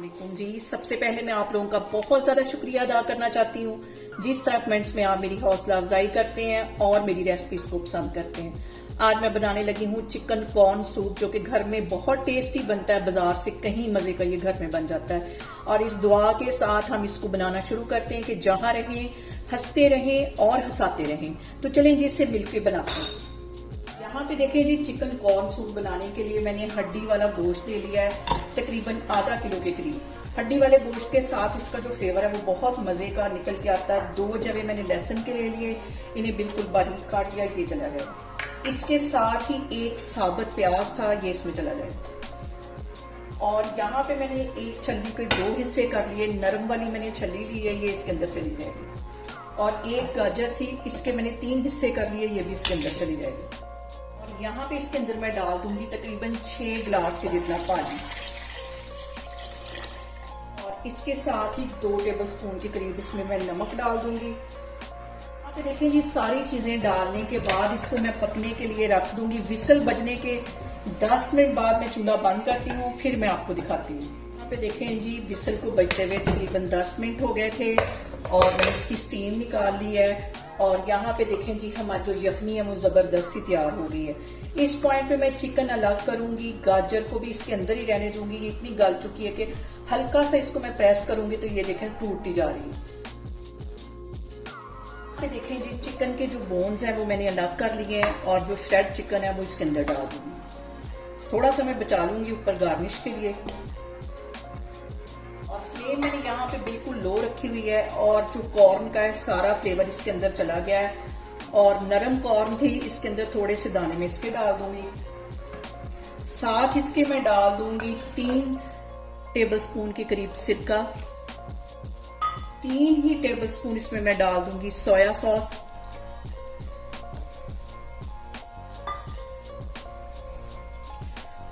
वालेकुम जी। सबसे पहले मैं आप लोगों का बहुत ज़्यादा शुक्रिया अदा करना चाहती हूँ जिस तरह कमेंट्स में आप मेरी हौसला अफजाई करते हैं और मेरी रेसिपीज को पसंद करते हैं। आज मैं बनाने लगी हूँ चिकन कॉर्न सूप, जो कि घर में बहुत टेस्टी बनता है, बाजार से कहीं मजे का ये घर में बन जाता है। और इस दुआ के साथ हम इसको बनाना शुरू करते हैं कि जहाँ रहें हंसते रहें और हंसाते रहें। तो चलें जी इसे मिलकर बनाते हैं। यहाँ पे देखें जी, चिकन कॉर्न सूप बनाने के लिए मैंने हड्डी वाला गोश्त ले लिया है, तकरीबन आधा किलो के करीब। हड्डी वाले गोश्त के साथ इसका जो फ्लेवर है वो बहुत मजे का निकल के आता है। 2 जवे मैंने लहसुन के ले लिए, इन्हें बिल्कुल बारीक काट लिया, ये चला जाए। इसके साथ ही एक साबुत प्याज था, ये इसमें चला जाए। और यहाँ पे मैंने एक छल्ली के 2 हिस्से कर लिए, नरम वाली मैंने छल्ली ली है, ये इसके अंदर चली जाएगी। और एक गाजर थी, इसके मैंने 3 हिस्से कर लिए, ये भी इसके अंदर चली जाएगी। और यहाँ पे इसके अंदर मैं डाल दूंगी तकरीबन 6 गिलास के जितना पानी। और इसके साथ ही 2 टेबलस्पून के करीब इसमें मैं नमक डाल दूंगी। यहाँ पे देखें जी, सारी चीजें डालने के बाद इसको मैं पकने के लिए रख दूंगी। विसल बजने के 10 मिनट बाद मैं चूल्हा बंद करती हूँ, फिर मैं आपको दिखाती हूँ। यहाँ पे देखें जी, विसल को बजते हुए तकरीबन 10 मिनट हो गए थे और मैंने इसकी स्टीम निकाल ली है। और यहाँ पे देखें जी, हमारी जो यखनी है वो जबरदस्त सी तैयार हो गई है। इस पॉइंट पे मैं चिकन अलग करूंगी, गाजर को भी इसके अंदर ही रहने दूंगी। ये इतनी गल चुकी है कि हल्का सा इसको मैं प्रेस करूंगी तो ये देखें टूटती जा रही है। देखें जी, चिकन के जो बोन्स हैं वो मैंने अलग कर लिए हैं और जो फ्रेड चिकन है वो इसके अंदर डाल दूंगी। थोड़ा सा मैं बचा लूंगी ऊपर गार्निश के लिए। और फ्लेम मैंने यहाँ पे बिल्कुल लो रखी हुई है और जो कॉर्न का है सारा फ्लेवर इसके अंदर चला गया है। और नरम कॉर्न थी, इसके अंदर थोड़े से दाने में इसके डाल दूंगी। साथ इसके मैं डाल दूंगी 3 टेबलस्पून के करीब सिरका। 3 ही टेबलस्पून इसमें मैं डाल दूंगी सोया सॉस।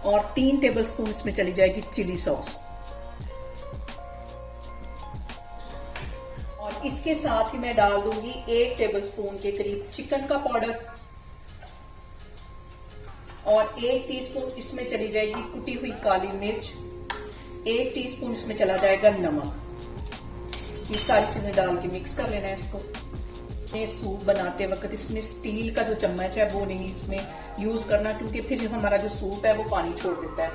और 3 टेबलस्पून इसमें चली जाएगी चिली सॉस। और इसके साथ ही मैं डाल दूंगी 1 टेबलस्पून के करीब चिकन का पाउडर। और 1 टीस्पून इसमें चली जाएगी कुटी हुई काली मिर्च। 1 टीस्पून इसमें चला जाएगा नमक। ये सारी चीजें डाल के मिक्स कर लेना है इसको। ये सूप बनाते वक्त इसमें स्टील का जो चम्मच है वो नहीं इसमें यूज करना, क्योंकि फिर हमारा जो सूप है वो पानी छोड़ देता है।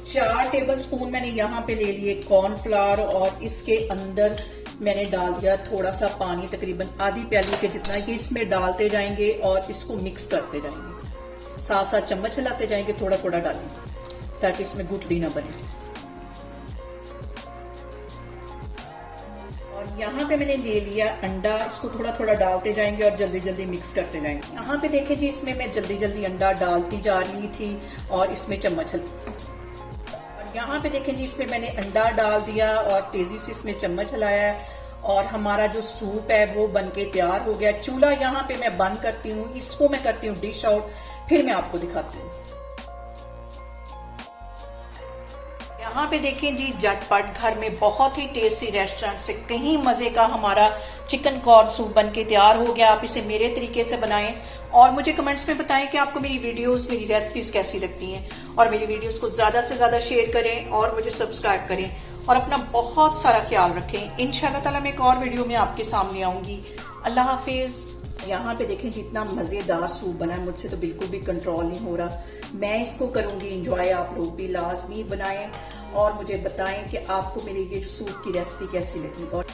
4 टेबलस्पून मैंने यहाँ पे ले लिए कॉर्नफ्लावर और इसके अंदर मैंने डाल दिया थोड़ा सा पानी, तकरीबन आधी प्याली के जितना। ये इसमें डालते जाएंगे और इसको मिक्स करते जाएंगे, साथ साथ चम्मच हिलाते जाएंगे, थोड़ा थोड़ा डालेंगे ताकि इसमें गुठली ना बने। और यहाँ पे मैंने ले लिया अंडा, इसको थोड़ा थोड़ा डालते जाएंगे और जल्दी जल्दी मिक्स करते जाएंगे। यहाँ पे देखें जी, इसमें मैं जल्दी जल्दी अंडा डालती जा रही थी और इसमें चम्मच यहाँ पे देखें जी, इसमें मैंने अंडा डाल दिया और तेजी से इसमें चम्मच हिलाया है और हमारा जो सूप है वो बनके तैयार हो गया। चूल्हा यहाँ पे मैं बंद करती हूँ, इसको मैं करती हूँ डिश आउट, फिर मैं आपको दिखाती हूँ। यहाँ पे देखें जी, झटपट घर में बहुत ही टेस्टी रेस्टोरेंट से कहीं मजे का हमारा चिकन कॉर्न सूप बनके तैयार हो गया। आप इसे मेरे तरीके से बनाएं और मुझे कमेंट्स में बताएं कि आपको मेरी वीडियोस, मेरी रेसिपीज कैसी लगती हैं। और मेरी वीडियोस को ज्यादा से ज्यादा शेयर करें और मुझे सब्सक्राइब करें और अपना बहुत सारा ख्याल रखें। इंशाल्लाह ताला मैं एक और वीडियो में आपके सामने आऊंगी। अल्लाह हाफिज। यहाँ पे देखें जितना मजेदार सूप बना है, मुझसे तो बिल्कुल भी कंट्रोल नहीं हो रहा। मैं इसको करूंगी इंजॉय, आप लोग भी लाजमी बनाएं और मुझे बताएं कि आपको मेरी ये सूप की रेसिपी कैसी लगी। और